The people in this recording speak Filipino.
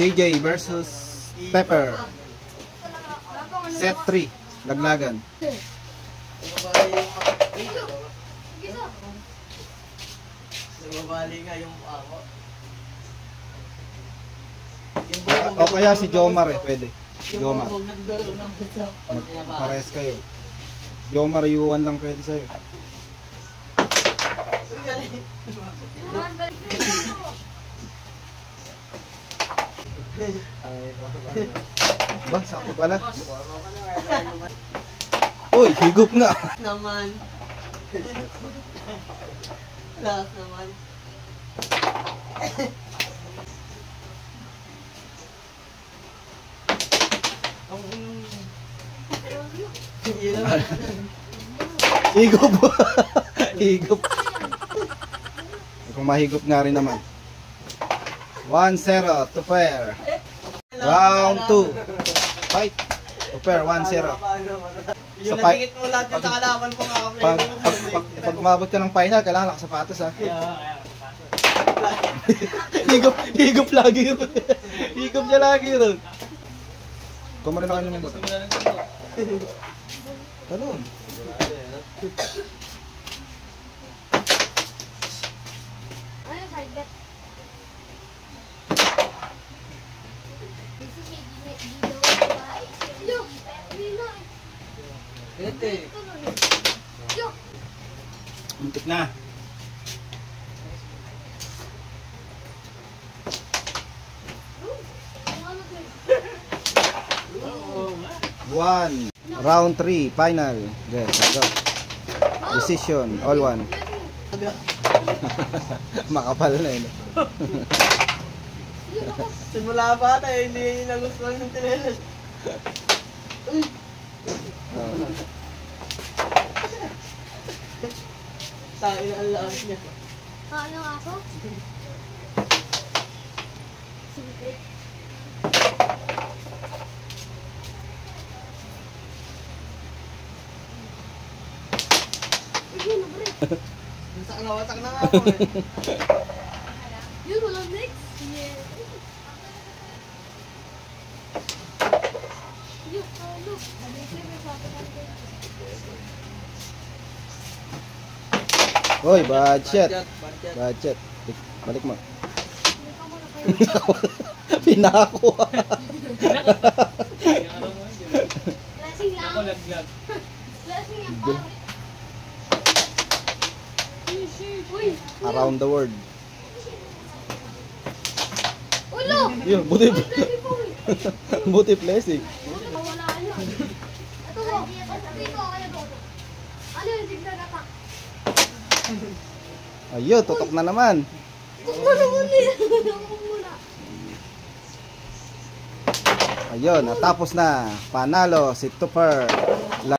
CJ versus Pepper. Set 3. Laglagan. Nababali nga yung ako. O kaya si Jomar eh, pwede. Jomar. Pares kayo. Jomar, U1 lang pwede sa'yo. Ba, sakto pala. Uy, higup nga. Naman. Lahat naman. Higup. Higup. Kung mahigup nga rin naman. 1-0 to pair. Round 2. Fight. To pair, 1-0. Yung natingit mo lahat yung sa kalaban ko nga. Pag umabot ka ng final, kailangan nakasapatos ha. Higup lagi yun. Higup niya lagi yun. Kumarin na kayo ng bato. Talon. Ano side bet? Muntik na. One. Round 3, final. Yes, let's go. Decision, all one. Makapal na yun. Simula pa tayo, hindi nagustuhan ng tinelas. Tayo na ang lakas niya. Ano nga ako? Simple. Wasak na nga ako eh. Yun, walang next? Yeah. Yun, ano? Hoy, bad shot. Bad shot. Balik mo. Pinako. Lasing lang. Lasing lang. Uy! Around the world. Ulo! Yun, buti. Buti blessing. Wala yun. Ito mo. Ito kaya to. Ano yung tignan attack? Ayun, tutok na naman. Tutok na naman eh. Muna. Ayun, natapos na. Panalo si Tupper.